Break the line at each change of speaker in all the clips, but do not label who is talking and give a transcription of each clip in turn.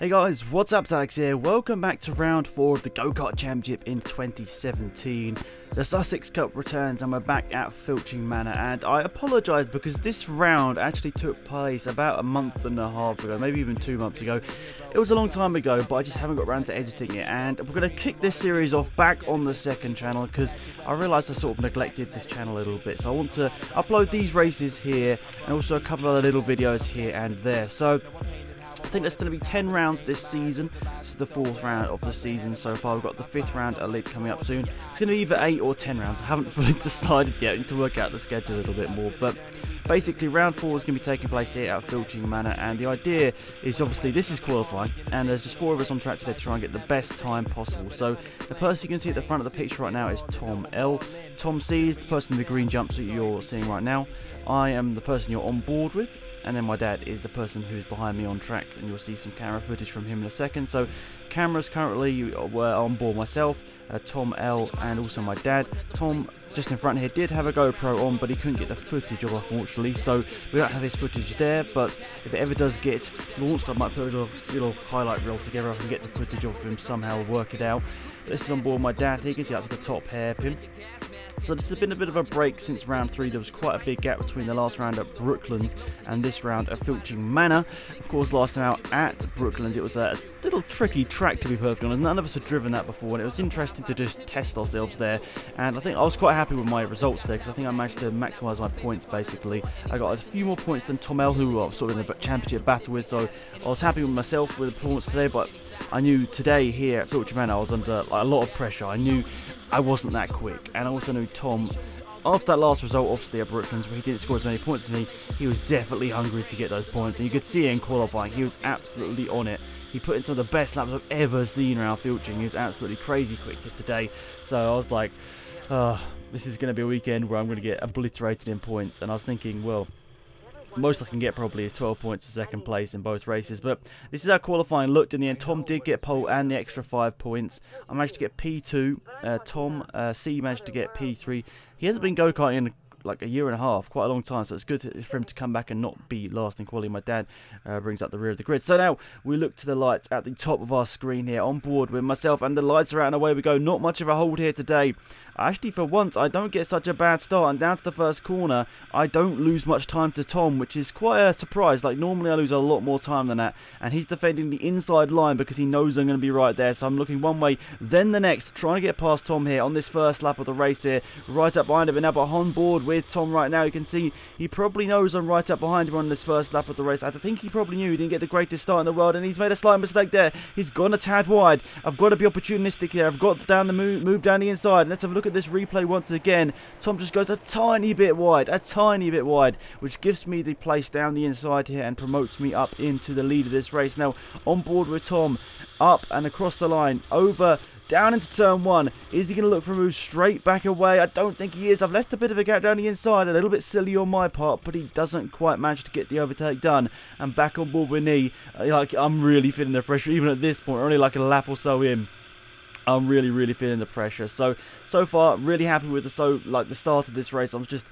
Hey guys, what's up? Alex here. Welcome back to round 4 of the Go-Kart Championship in 2017. The Sussex Cup returns and we're back at Filching Manor, and I apologise because this round actually took place about a month and a half ago, maybe even 2 months ago. It was a long time ago, but I just haven't got around to editing it, and we're going to kick this series off back on the second channel because I realised I sort of neglected this channel a little bit. So I want to upload these races here and also a couple of other little videos here and there. So I think there's going to be 10 rounds this season. This is the 4th round of the season so far. We've got the 5th round elite coming up soon. It's going to be either 8 or 10 rounds. I haven't fully decided yet. I need to work out the schedule a little bit more. But basically, round 4 is going to be taking place here at Filching Manor. And the idea is obviously this is qualifying. And there's just 4 of us on track today to try and get the best time possible. So the person you can see at the front of the picture right now is Tom L. Tom C is the person in the green jumpsuit you're seeing right now. I am the person you're on board with. And then my dad is the person who's behind me on track, and you'll see some camera footage from him in a second. So cameras currently were on board myself, Tom L, and also my dad. Tom, just in front here, did have a GoPro on, but he couldn't get the footage of, unfortunately, so we don't have his footage there. But if it ever does get launched, I might put a little highlight reel together. I can get the footage of him somehow, work it out. This is on board my dad. He can see up to the top hairpin. So this has been a bit of a break since round 3. There was quite a big gap between the last round at Brooklands and this round at Filching Manor. Of course, last time out at Brooklands, it was a little tricky track, to be perfectly honest. None of us had driven that before, and it was interesting to just test ourselves there. And I think I was quite happy with my results there, because I think I managed to maximise my points, basically. I got a few more points than Tom L, who I was sort of in a championship battle with, so I was happy with myself with the performance today, but I knew today here at Filching Manor I was under a lot of pressure. I knew I wasn't that quick, and I also knew Tom, after that last result obviously at Brooklands where he didn't score as many points as me, he was definitely hungry to get those points, and you could see it in qualifying. He was absolutely on it. He put in some of the best laps I've ever seen around Filching. He was absolutely crazy quick today, so I was like, this is going to be a weekend where I'm going to get obliterated in points. And I was thinking, well, most I can get probably is 12 points for second place in both races. But this is how qualifying looked in the end. Tom did get pole and the extra 5 points. I managed to get P2. Tom C managed to get P3. He hasn't been go-karting in like a year and a half, quite a long time, so it's good for him to come back and not be last in quality. My dad brings up the rear of the grid. So now we look to the lights at the top of our screen here, on board with myself, and the lights are out and away we go. Not much of a hold here today. Actually, for once, I don't get such a bad start, and down to the first corner, I don't lose much time to Tom, which is quite a surprise. Like, normally I lose a lot more time than that, and he's defending the inside line because he knows I'm going to be right there, so I'm looking one way, then the next, trying to get past Tom here on this first lap of the race here, right up behind him, and now on board with Tom right now. You can see he probably knows I'm right up behind him on this first lap of the race. I think he probably knew he didn't get the greatest start in the world, and he's made a slight mistake there. He's gone a tad wide. I've got to be opportunistic here. I've got to move down the inside. Let's have a look at this replay once again. Tom just goes a tiny bit wide, which gives me the place down the inside here and promotes me up into the lead of this race. Now on board with Tom, up and across the line, over, down into turn 1. Is he going to look for a move straight back away? I don't think he is. I've left a bit of a gap down the inside. A little bit silly on my part, but he doesn't quite manage to get the overtake done. And back on board with me. Like, I'm really feeling the pressure, even at this point, only like a lap or so in. I'm really feeling the pressure. So far, really happy with the start of this race. I'm just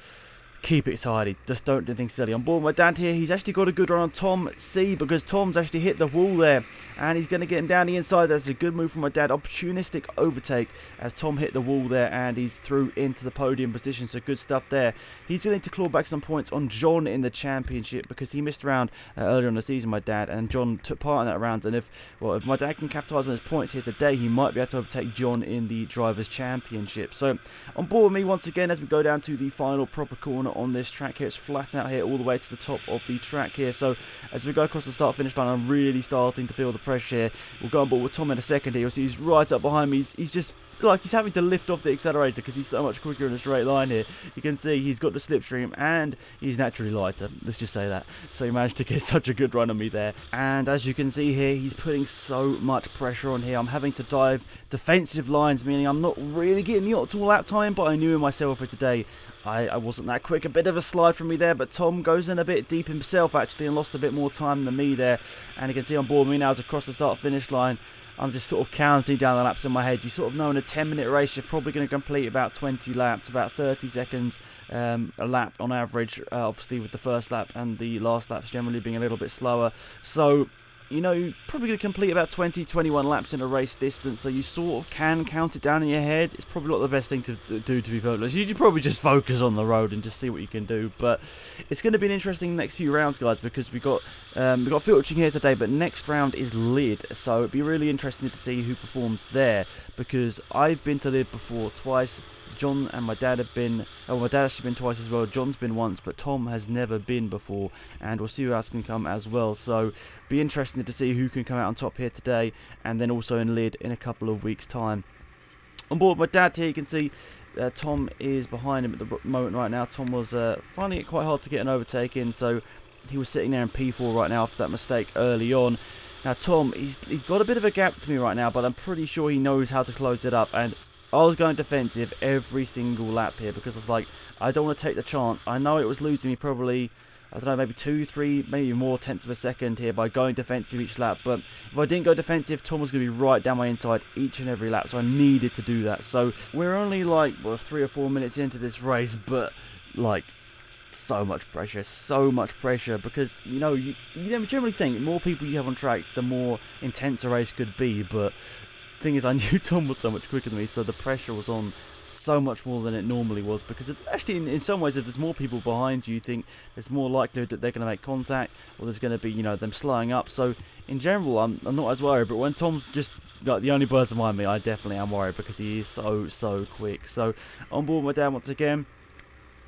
keep it tidy. Just don't do anything silly. On board with my dad here. He's actually got a good run on Tom C because Tom's actually hit the wall there. And he's going to get him down the inside. That's a good move from my dad. Opportunistic overtake as Tom hit the wall there. And he's through into the podium position. So good stuff there. He's going to claw back some points on John in the championship because he missed around earlier in the season, my dad. And John took part in that round. And if my dad can capitalise on his points here today, he might be able to overtake John in the Drivers' Championship. So on board with me once again as we go down to the final proper corner on this track here. It's flat out here all the way to the top of the track here. So as we go across the start finish line, I'm really starting to feel the pressure here. We'll go on board with Tom in a second here. You'll see he's right up behind me. He's just like he's having to lift off the accelerator because he's so much quicker in a straight line here. You can see he's got the slipstream and he's naturally lighter. Let's just say that. So he managed to get such a good run on me there. And as you can see here, he's putting so much pressure on here. I'm having to dive defensive lines, meaning I'm not really getting the optimal lap time, but I knew in myself for today I wasn't that quick. A bit of a slide from me there, but Tom goes in a bit deep himself actually and lost a bit more time than me there. And you can see on board me now as across the start finish line, I'm just sort of counting down the laps in my head. You sort of know in a 10-minute race you're probably going to complete about 20 laps, about 30 seconds a lap on average, obviously with the first lap and the last laps generally being a little bit slower. So you know, you're probably going to complete about 20-21 laps in a race distance, so you sort of can count it down in your head. It's probably not the best thing to do, to be perfectly honest. You should probably just focus on the road and just see what you can do. But it's going to be an interesting next few rounds, guys, because we've got filtering here today, but next round is Lid, so it'd be really interesting to see who performs there, because I've been to Lid before twice. John and my dad have been, oh, my dad actually been twice as well. John's been once, but Tom has never been before, and we'll see who else can come as well. So be interesting to see who can come out on top here today, and then also in Lid in a couple of weeks' time. On board my dad here, you can see Tom is behind him at the moment right now. Tom was finding it quite hard to get an overtake in, so he was sitting there in P4 right now after that mistake early on. Now Tom, he's got a bit of a gap to me right now, but I'm pretty sure he knows how to close it up, and I was going defensive every single lap here because I was like, I don't want to take the chance. I know it was losing me probably, I don't know, maybe 2, 3, maybe more tenths of a second here by going defensive each lap. But if I didn't go defensive, Tom was going to be right down my inside each and every lap. So I needed to do that. So we're only like, well, 3 or 4 minutes into this race, but like, so much pressure because, you know, you generally think the more people you have on track, the more intense a race could be. But thing is, I knew Tom was so much quicker than me, so the pressure was on so much more than it normally was, because actually in some ways, if there's more people behind you, you think there's more likelihood that they're going to make contact, or there's going to be, you know, them slowing up. So in general, I'm not as worried, but when Tom's just like the only person behind me, I definitely am worried because he is so quick. So on board my dad once again.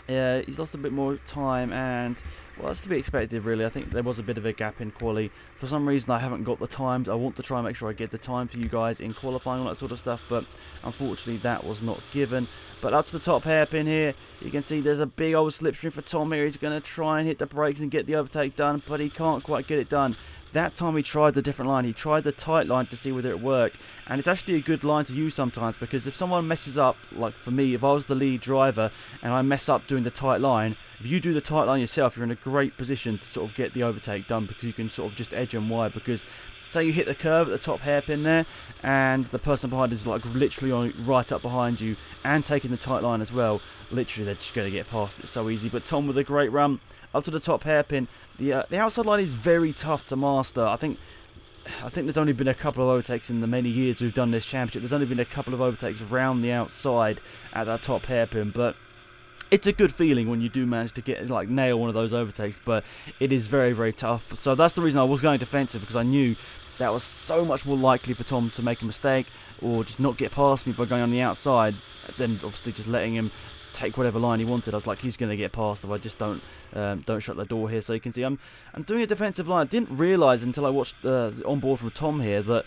He's lost a bit more time, and well, that's to be expected really. I think there was a bit of a gap in quali. For some reason I haven't got the times. I want to try and make sure I get the time for you guys in qualifying, all that sort of stuff, but unfortunately that was not given. But up to the top hairpin here, you can see there's a big old slipstream for Tom here. He's going to try and hit the brakes and get the overtake done, but he can't quite get it done. That time he tried the different line. He tried the tight line to see whether it worked. And it's actually a good line to use sometimes, because if someone messes up, like for me, if I was the lead driver and I mess up doing the tight line, if you do the tight line yourself, you're in a great position to sort of get the overtake done, because you can sort of just edge them wide. Because say you hit the curve at the top hairpin there, and the person behind is like literally right up behind you and taking the tight line as well, literally they're just going to get past it so easy. But Tom with a great run up to the top hairpin. The outside line is very tough to master. I think there's only been a couple of overtakes in the many years we've done this championship. There's only been a couple of overtakes around the outside at that top hairpin, but it's a good feeling when you do manage to get, like, nail one of those overtakes. But it is very tough. So that's the reason I was going defensive, because I knew that was so much more likely for Tom to make a mistake or just not get past me by going on the outside, then obviously just letting him take whatever line he wanted. I was like, he's going to get past if I just don't shut the door here. So you can see I'm doing a defensive line. I didn't realise until I watched on board from Tom here that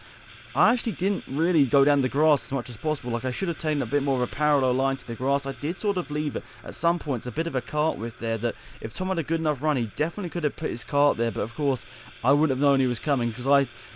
I actually didn't really go down the grass as much as possible. Like, I should have taken a bit more of a parallel line to the grass. I did sort of leave it at some points a bit of a cart width there, that if Tom had a good enough run, he definitely could have put his cart there. But of course, I wouldn't have known he was coming, because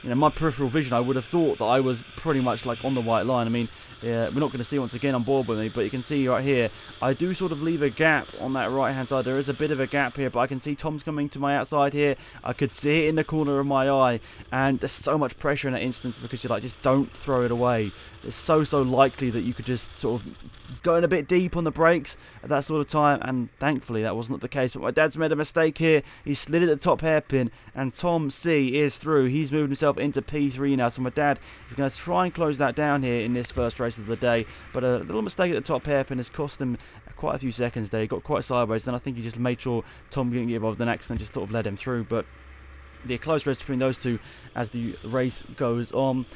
my peripheral vision, I would have thought that I was pretty much like on the white line. I mean, yeah, we're not going to see once again on board with me, but you can see right here, I do sort of leave a gap on that right hand side. There is a bit of a gap here, but I can see Tom's coming to my outside here. I could see it in the corner of my eye, and there's so much pressure in that instance, because you're like, just don't throw it away. It's so likely that you could just sort of go in a bit deep on the brakes at that sort of time, and thankfully that wasn't the case. But my dad's made a mistake here. He slid it at the top hairpin, and Tom C is through. He's moved himself into P3 now, so my dad is going to try and close that down here in this first race of the day. But a little mistake at the top hairpin has cost him quite a few seconds there. He got quite sideways, then I think he just made sure Tom didn't get involved in an accident, just sort of led him through. But the close race between those two as the race goes on.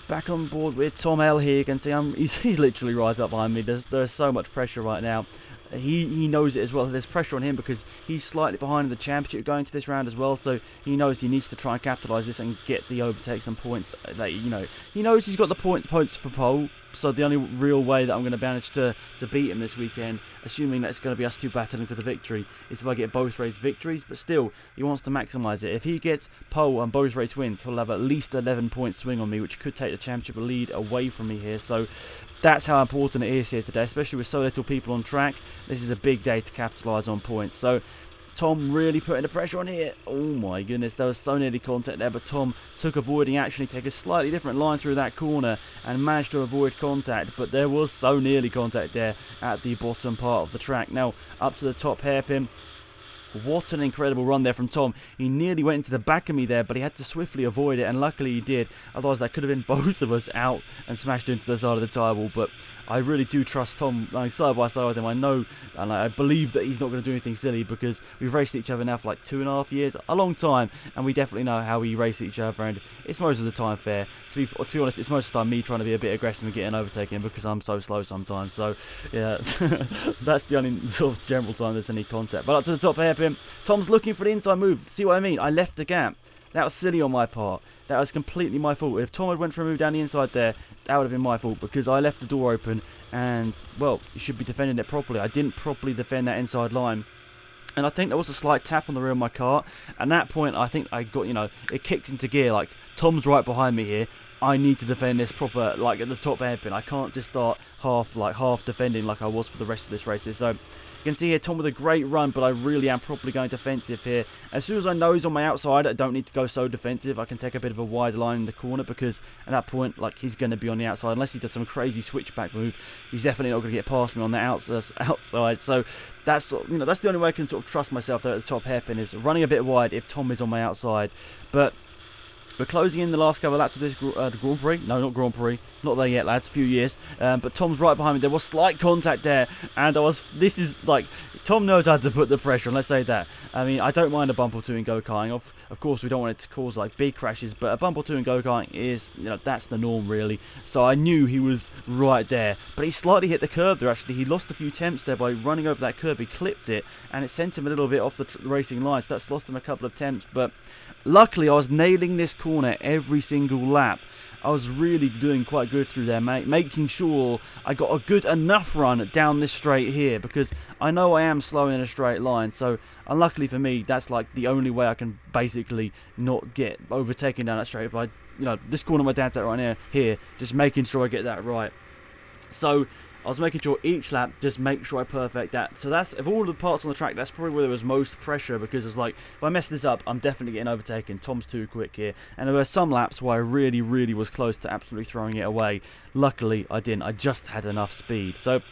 Back on board with Tom L here. You can see he's literally right up behind me. There's so much pressure right now. He knows it as well. There's pressure on him because he's slightly behind in the championship going to this round as well. So he knows he needs to try and capitalise this and get the overtakes and points. He knows he's got the points for pole. So the only real way that I'm going to manage to beat him this weekend, assuming that it's going to be us two battling for the victory, is if I get both race victories. But still, he wants to maximise it. If he gets pole and both race wins, he'll have at least 11 point swing on me, which could take the championship lead away from me here. So that's how important it is here today, especially with so little people on track. This is a big day to capitalise on points. So Tom really putting the pressure on here. Oh my goodness, there was so nearly contact there, but Tom took avoiding action. He took a slightly different line through that corner and managed to avoid contact, but there was so nearly contact there at the bottom part of the track. Now up to the top hairpin. What an incredible run there from Tom. He nearly went into the back of me there, but he had to swiftly avoid it, and luckily he did. Otherwise, that could have been both of us out and smashed into the side of the tyre wall. But I really do trust Tom, like, side by side with him. I know and I believe that he's not going to do anything silly, because we've raced each other now for like 2.5 years, a long time, and we definitely know how we race each other, and it's most of the time fair. To be honest, it's most of the time me trying to be a bit aggressive and getting overtaken because I'm so slow sometimes. So yeah, that's the only sort of general time there's any contact. But up to the top hairpin, Tom's looking for the inside move. See what I mean? I left the gap. That was silly on my part. That was completely my fault. If Tom had went for a move down the inside there, that would have been my fault, because I left the door open, and, well, you should be defending it properly. I didn't properly defend that inside line. And I think there was a slight tap on the rear of my car. At that point, I think I got, it kicked into gear. Like, Tom's right behind me here. I need to defend this proper, like, at the top hairpin. I can't just start half defending like I was for the rest of this race. So you can see here Tom with a great run, but I really am probably going defensive here. As soon as I know he's on my outside, I don't need to go so defensive. I can take a bit of a wide line in the corner, because at that point, like, he's going to be on the outside. Unless he does some crazy switchback move, he's definitely not going to get past me on the outside. So that's, that's the only way I can sort of trust myself there at the top hairpin, is running a bit wide if Tom is on my outside. But we're closing in the last couple of laps of this Grand Prix. No, not Grand Prix. Not there yet, lads. A few years. But Tom's right behind me. There was slight contact there. And this is like, Tom knows how to put the pressure on, let's say that. I mean, I don't mind a bump or two in go-karting. Of course, we don't want it to cause like big crashes. But a bump or two in go-karting is, that's the norm, really. So I knew he was right there. But he slightly hit the curb there, actually. He lost a few temps there by running over that curb. He clipped it. And it sent him a little bit off the racing line. So that's lost him a couple of temps. But luckily, I was nailing this corner every single lap. I was really doing quite good through there, mate, making sure I got a good enough run down this straight here, because I know I am slow in a straight line. So unluckily for me, that's like the only way I can basically not get overtaken down that straight. By this corner my dad's at right here, just making sure I get that right. So I was making sure each lap, just make sure I perfect that. So that's, of all the parts on the track, that's probably where there was most pressure, because it's like, if I mess this up, I'm definitely getting overtaken. Tom's too quick here. And there were some laps where I really, really was close to absolutely throwing it away. Luckily, I didn't. I just had enough speed. So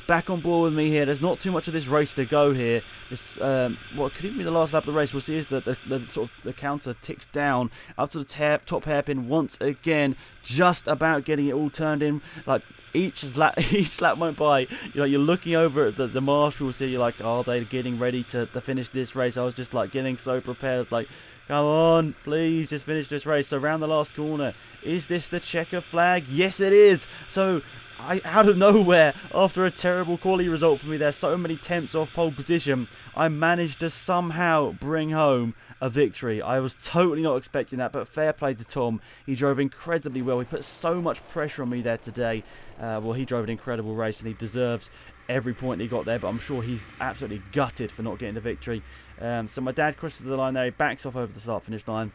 back on board with me here. There's not too much of this race to go here. This, what could even be the last lap of the race, we'll see is that the sort of the counter ticks down up to the top hairpin once again, just about getting it all turned in. Like, each lap went by, you're looking over at the marshals here, you're like, oh, they're getting ready to finish this race. I was just like getting so prepared. It's like, come on, please, just finish this race. So around the last corner, is this the checker flag? Yes, it is. So out of nowhere, after a terrible quality result for me there, so many temps off pole position, I managed to somehow bring home a victory. I was totally not expecting that, but fair play to Tom. He drove incredibly well. He put so much pressure on me there today. Well, he drove an incredible race, and he deserves every point he got there, but I'm sure he's absolutely gutted for not getting the victory. So my dad crosses the line there. He backs off over the start-finish line.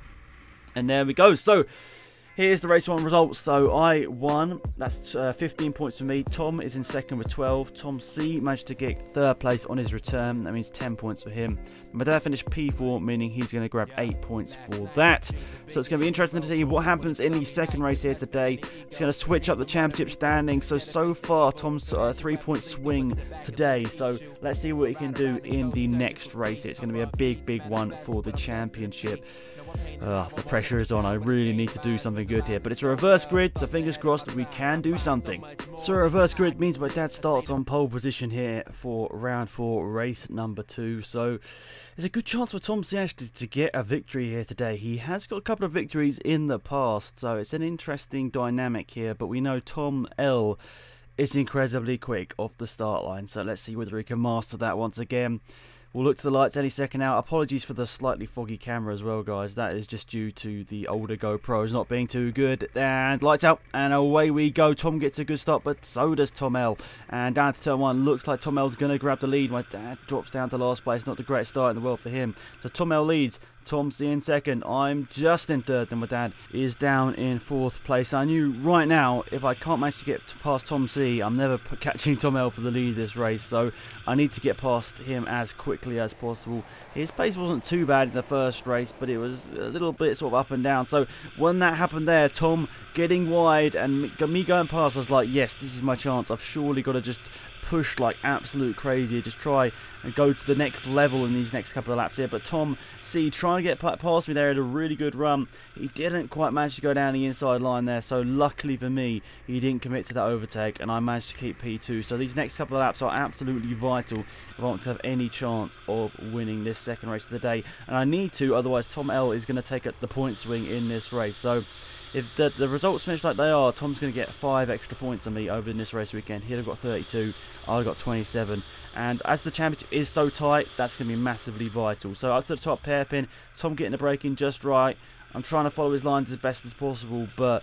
And there we go. So here's the race 1 results. So I won. That's 15 points for me. Tom is in second with 12. Tom C managed to get 3rd place on his return. That means 10 points for him. My dad finished P4, meaning he's going to grab 8 points for that. So it's going to be interesting to see what happens in the second race here today. It's going to switch up the championship standing. So far, Tom's 3-point swing today. So let's see what he can do in the next race. It's going to be a big, big one for the championship. The pressure is on. I really need to do something good here. But it's a reverse grid, so fingers crossed we can do something. So a reverse grid means my dad starts on pole position here for round 4, race number 2. So there's a good chance for Tom C actually to get a victory here today. He has got a couple of victories in the past, so it's an interesting dynamic here. But we know Tom L is incredibly quick off the start line, so let's see whether he can master that once again. We'll look to the lights any second now. Apologies for the slightly foggy camera as well, guys. That is just due to the older GoPros not being too good. And lights out, and away we go. Tom gets a good start, but so does Tom L. And down to turn 1, looks like Tom L's going to grab the lead. My dad drops down to last place. Not the greatest start in the world for him. So Tom L leads. Tom C in second. I'm just in 3rd, and my dad is down in 4th place. I knew right now, if I can't manage to get past Tom C, I'm never catching Tom L for the lead this race. So I need to get past him as quickly as possible. His pace wasn't too bad in the first race, but it was a little bit sort of up and down. So when that happened there, Tom getting wide, and me going past, I was like, yes, this is my chance. I've surely got to just push like absolute crazy, just try and go to the next level in these next couple of laps here. But Tom C trying to get past me there, had a really good run. He didn't quite manage to go down the inside line there, so luckily for me, he didn't commit to that overtake, and I managed to keep P2. So these next couple of laps are absolutely vital if I want to have any chance of winning this second race of the day, and I need to, otherwise Tom L is going to take the point swing in this race. So if the results finish like they are, Tom's going to get 5 extra points on me over in this race weekend. He'd have got 32, I've got 27. And as the championship is so tight, that's going to be massively vital. So up to the top hairpin, Tom getting the braking just right. I'm trying to follow his lines as best as possible, but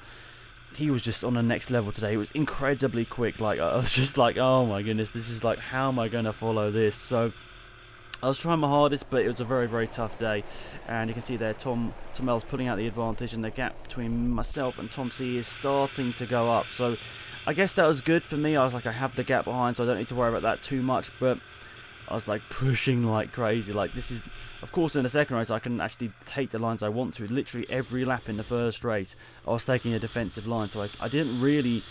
he was just on the next level today. He was incredibly quick. Like, I was just like, oh my goodness, this is like, how am I going to follow this? So I was trying my hardest, but it was a very, very tough day. And you can see there, Tom L's putting out the advantage, and the gap between myself and Tom C is starting to go up. So I guess that was good for me. I was like, I have the gap behind, so I don't need to worry about that too much. But I was like pushing like crazy. Like, this is, of course, in the second race, I can actually take the lines I want to. Literally every lap in the first race, I was taking a defensive line. So I didn't really,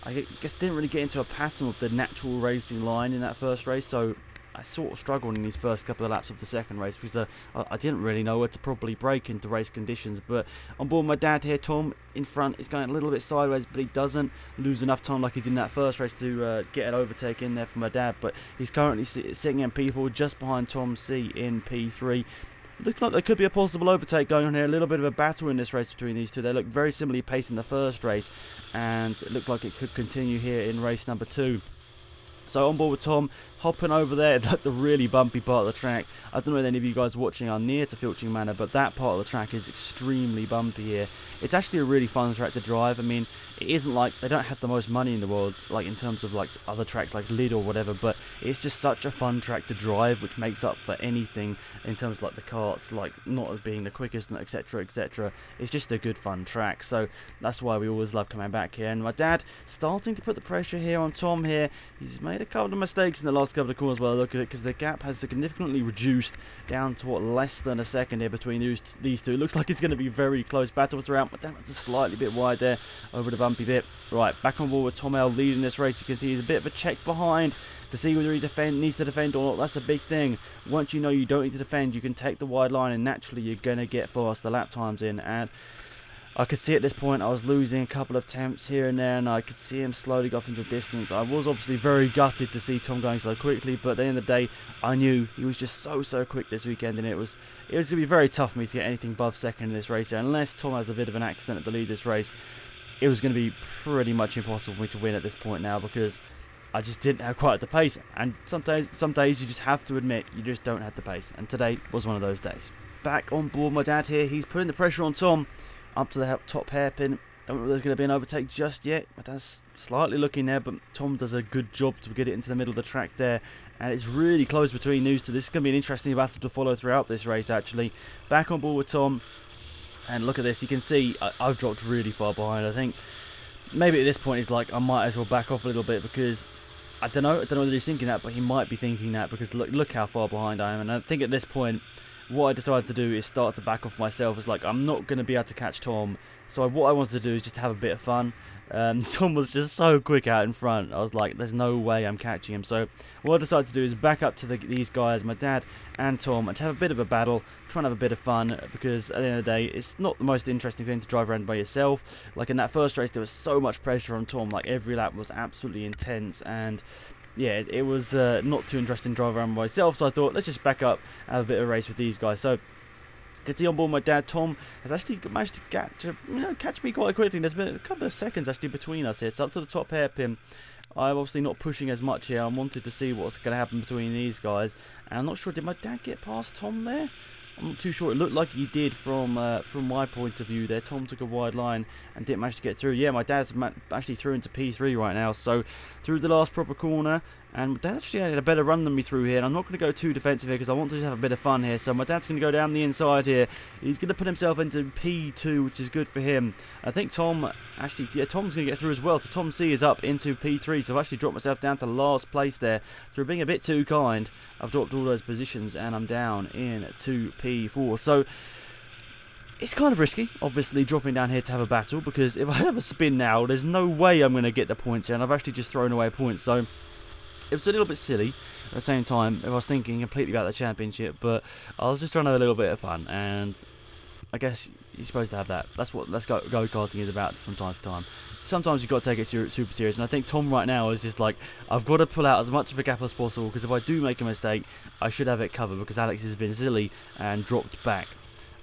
I guess, didn't really get into a pattern of the natural racing line in that first race. So I sort of struggled in these first couple of laps of the second race because I didn't really know where to properly brake into race conditions. But on board my dad here, Tom in front is going a little bit sideways, but he doesn't lose enough time like he did in that first race to get an overtake in there for my dad. But he's currently sitting in P4 just behind Tom C in P3. Looks like there could be a possible overtake going on here. A little bit of a battle in this race between these two. They look very similarly paced in the first race, and it looked like it could continue here in race number 2. So on board with Tom, hopping over there, the really bumpy part of the track. I don't know if any of you guys watching are near to Filching Manor, but that part of the track is extremely bumpy here. It's actually a really fun track to drive. I mean, it isn't like, they don't have the most money in the world, like in terms of like other tracks like Lid or whatever, but it's just such a fun track to drive, which makes up for anything in terms of like the karts, like not as being the quickest, etc, etc. It's just a good fun track, so that's why we always love coming back here. And my dad starting to put the pressure here on Tom here. He's made a couple of mistakes in the last couple of corners while I look at it, because the gap has significantly reduced down to what, less than a second here between these two. It looks like it's going to be very close battle throughout. My dad was just slightly bit wide there over the bumpy bit. Right, back on board with Tom L leading this race. You can see he's a bit of a check behind to see whether he needs to defend or not. That's a big thing. Once you know you don't need to defend, you can take the wide line, and naturally you're going to get faster lap times in. And I could see at this point I was losing a couple of attempts here and there, and I could see him slowly go off into the distance. I was obviously very gutted to see Tom going so quickly, but at the end of the day, I knew he was just so quick this weekend, and it was going to be very tough for me to get anything above second in this race here. Unless Tom has a bit of an accident at the lead of this race, it was going to be pretty much impossible for me to win at this point now, because I just didn't have quite the pace. And some days you just have to admit you just don't have the pace, and today was one of those days. Back on board my dad here, he's putting the pressure on Tom up to the top hairpin. Don't know if there's going to be an overtake just yet. My dad's slightly looking there, but Tom does a good job to get it into the middle of the track there. And it's really close between these two. This is going to be an interesting battle to follow throughout this race, actually. Back on board with Tom. And look at this. You can see I've dropped really far behind. I think maybe at this point he's like, I might as well back off a little bit, because I don't know whether he's thinking that, but he might be thinking that, because look how far behind I am. And I think at this point, what I decided to do is start to back off myself. It's like, I'm not going to be able to catch Tom, so what I wanted to do is just have a bit of fun. Tom was just so quick out in front. I was like, there's no way I'm catching him. So what I decided to do is back up to these guys, my dad and Tom, and to have a bit of a battle, try and have a bit of fun, because at the end of the day, it's not the most interesting thing to drive around by yourself. Like in that first race, there was so much pressure on Tom. Like every lap was absolutely intense, and yeah, it was not too interesting to drive around by myself. So I thought, let's just back up and have a bit of a race with these guys. So you can see on board my dad, Tom has actually managed to catch me quite quickly. There's been a couple of seconds actually between us here. So up to the top hairpin, I'm obviously not pushing as much here. I wanted to see what's going to happen between these guys. And I'm not sure, did my dad get past Tom there? I'm not too sure. It looked like he did from my point of view there. Tom took a wide line and didn't manage to get through. Yeah, my dad's actually through into P3 right now. So through the last proper corner, and my dad actually had a better run than me through here. And I'm not going to go too defensive here, because I want to just have a bit of fun here. So my dad's going to go down the inside here. He's going to put himself into P2, which is good for him. I think Tom actually, yeah, Tom's going to get through as well. So Tom C is up into P3. So I've actually dropped myself down to last place there. Through being a bit too kind, I've dropped all those positions and I'm down in to P4. So It's kind of risky, obviously, dropping down here to have a battle, because if I have a spin now, there's no way I'm going to get the points here, and I've actually just thrown away points, so it was a little bit silly. At the same time, if I was thinking completely about the championship, but I was just trying to have a little bit of fun, and I guess you're supposed to have that. That's what go-karting is about from time to time. Sometimes you've got to take it super serious, and I think Tom right now is just like, I've got to pull out as much of a gap as possible, because if I do make a mistake, I should have it covered, because Alex has been silly and dropped back.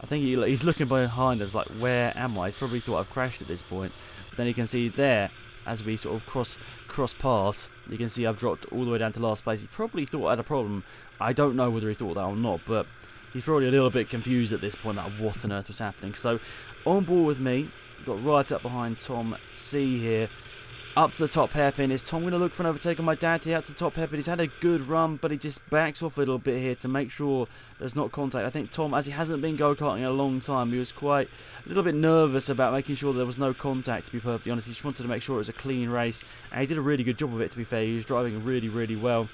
I think he's looking behind us like, where am I? He's probably thought I've crashed at this point. But then you can see there, as we sort of cross paths, you can see I've dropped all the way down to last place. He probably thought I had a problem. I don't know whether he thought that or not, but he's probably a little bit confused at this point, like what on earth was happening. So on board with me, got right up behind Tom C here. Up to the top hairpin. Is Tom going to look for an overtake on my dad here? Out to the top hairpin. He's had a good run, but he just backs off a little bit here to make sure there's not contact. I think Tom, as he hasn't been go-karting in a long time, he was quite a little bit nervous about making sure there was no contact, to be perfectly honest. He just wanted to make sure it was a clean race, and he did a really good job of it, to be fair. He was driving really well.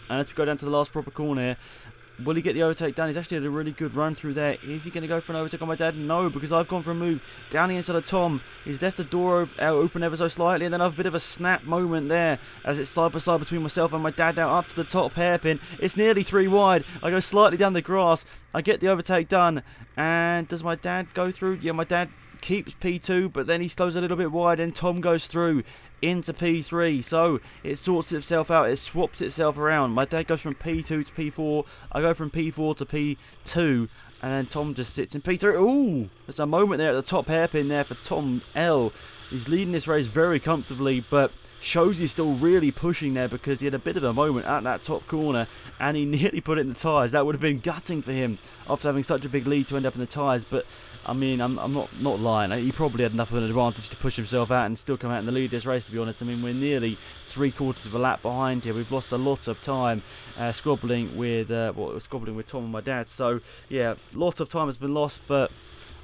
And as we go down to the last proper corner here, will he get the overtake done? He's actually had a really good run through there. Is he going to go for an overtake on my dad? No, because I've gone for a move down the inside of Tom. He's left the door open ever so slightly, and then I have a bit of a snap moment there as it's side by side between myself and my dad now up to the top hairpin. It's nearly 3 wide. I go slightly down the grass. I get the overtake done. And does my dad go through? Yeah, my dad keeps P2, but then he slows a little bit wide, and Tom goes through into P3, so it sorts itself out, it swaps itself around. My dad goes from P2 to P4, I go from P4 to P2, and then Tom just sits in P3. Ooh, there's a moment there at the top hairpin there for Tom L. He's leading this race very comfortably, but shows he's still really pushing there, because he had a bit of a moment at that top corner and he nearly put it in the tyres. That would have been gutting for him after having such a big lead to end up in the tyres, but I mean, I'm not lying. He probably had enough of an advantage to push himself out and still come out in the lead this race, to be honest. I mean, we're nearly 3/4 of a lap behind here. We've lost a lot of time squabbling with Tom and my dad. So, yeah, lots of time has been lost, but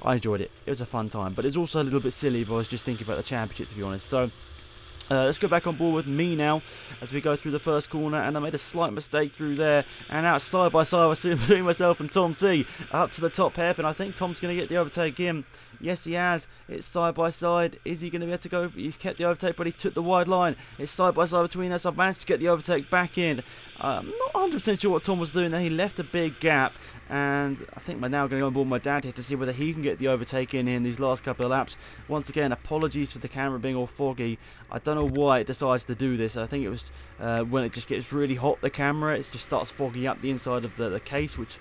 I enjoyed it. It was a fun time. But it's also a little bit silly if I was just thinking about the championship, to be honest. So let's go back on board with me now as we go through the first corner, and I made a slight mistake through there, and out side by side between myself and Tom C up to the top hairpin. I think Tom's going to get the overtake in. Yes, he has. It's side by side. Is he going to be able to go? He's kept the overtake, but he's took the wide line. It's side by side between us. I've managed to get the overtake back in. I'm not 100% sure what Tom was doing there. He left a big gap, and I think we're now going to go on board my dad here to see whether he can get the overtake in these last couple of laps. Once again, apologies for the camera being all foggy. I don't know why it decides to do this. I think it was when it just gets really hot, the camera, it just starts fogging up the inside of the case, which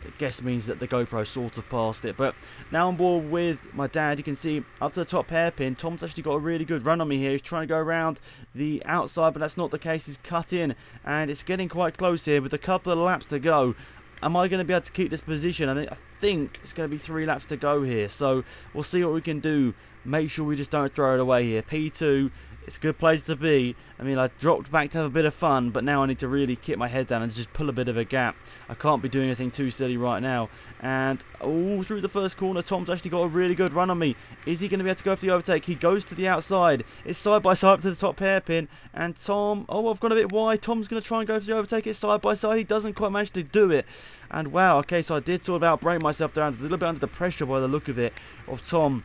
I guess means that the GoPro sort of passed it. But now on board with my dad, you can see up to the top hairpin, Tom's actually got a really good run on me here. He's trying to go around the outside, but that's not the case. He's cut in, and it's getting quite close here with a couple of laps to go. Am I going to be able to keep this position? I think it's going to be 3 laps to go here, so we'll see what we can do. Make sure we just don't throw it away here. P2, it's a good place to be. I mean, I dropped back to have a bit of fun, but now I need to really keep my head down and just pull a bit of a gap. I can't be doing anything too silly right now. And all through the first corner, Tom's actually got a really good run on me. Is he going to be able to go for the overtake? He goes to the outside. It's side by side up to the top hairpin. And Tom, oh, I've gone a bit wide. Tom's going to try and go for the overtake. It's side by side. He doesn't quite manage to do it. And wow, okay, so I did sort of outbrake myself there, a little bit under the pressure by the look of it, of Tom.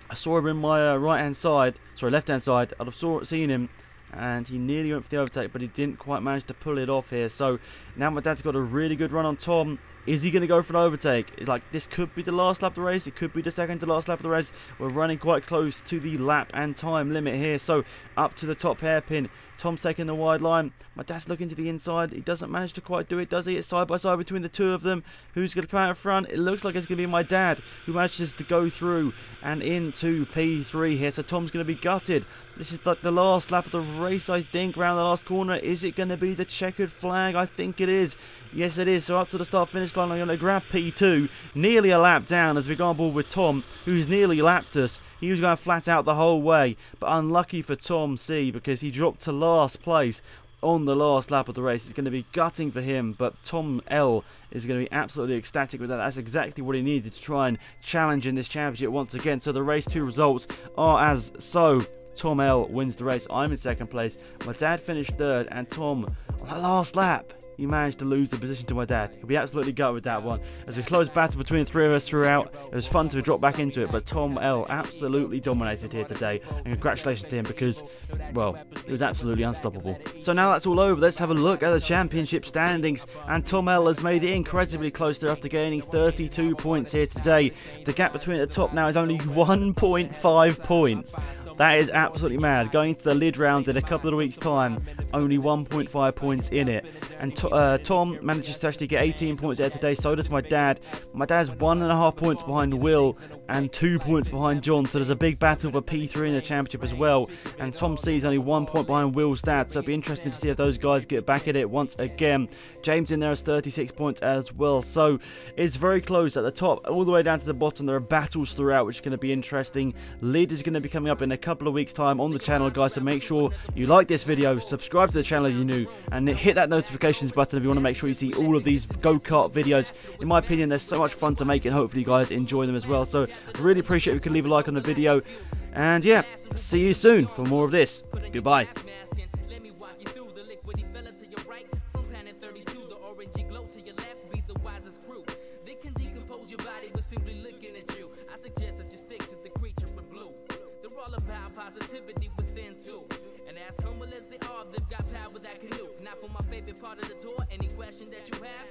I saw him in my left-hand side, I'd have seen him, and he nearly went for the overtake, but he didn't quite manage to pull it off here. So now my dad's got a really good run on Tom. Is he going to go for an overtake? It's like, this could be the last lap of the race. It could be the second to last lap of the race. We're running quite close to the lap and time limit here. So up to the top hairpin. Tom's taking the wide line. My dad's looking to the inside. He doesn't manage to quite do it, does he? It's side by side between the two of them. Who's going to come out in front? It looks like it's going to be my dad who manages to go through and into P3 here. So Tom's going to be gutted. This is like the last lap of the race, I think, around the last corner. Is it going to be the checkered flag? I think it is. Yes, it is. So up to the start-finish line, I'm going to grab P2. Nearly a lap down as we go on board with Tom, who's nearly lapped us. He was going flat out the whole way, but unlucky for Tom C because he dropped to last place on the last lap of the race. It's going to be gutting for him, but Tom L is going to be absolutely ecstatic with that. That's exactly what he needed to try and challenge in this championship once again. So the race 2 results are as so. Tom L wins the race. I'm in second place. My dad finished third, and Tom, on that last lap, he managed to lose the position to my dad. He'll be absolutely gutted with that one. As a close battle between the three of us throughout, it was fun to drop back into it, but Tom L absolutely dominated here today, and congratulations to him because, well, he was absolutely unstoppable. So now that's all over, let's have a look at the championship standings, and Tom L has made it incredibly close there after gaining 32 points here today. The gap between the top now is only 1.5 points. That is absolutely mad. Going to the lid round in a couple of weeks' time, only 1.5 points in it. And Tom manages to actually get 18 points there today, so does my dad. My dad's 1.5 points behind Will and 2 points behind John, so there's a big battle for P3 in the championship as well. And Tom C is only 1 point behind Will's dad, so it'll be interesting to see if those guys get back at it once again. James in there has 36 points as well, so it's very close at the top. All the way down to the bottom, there are battles throughout, which is going to be interesting. Lid is going to be coming up in a couple of weeks' time on the channel, guys, so make sure you like this video, subscribe to the channel if you're new, and hit that notifications button if you want to make sure you see all of these go-kart videos. In my opinion, they're so much fun to make, and hopefully you guys enjoy them as well. So really appreciate if you could leave a like on the video, and yeah, see you soon for more of this. Goodbye.
Positivity within too, and as humble as they are, they've got power that can do. Now for my favorite part of the tour, any question that you have,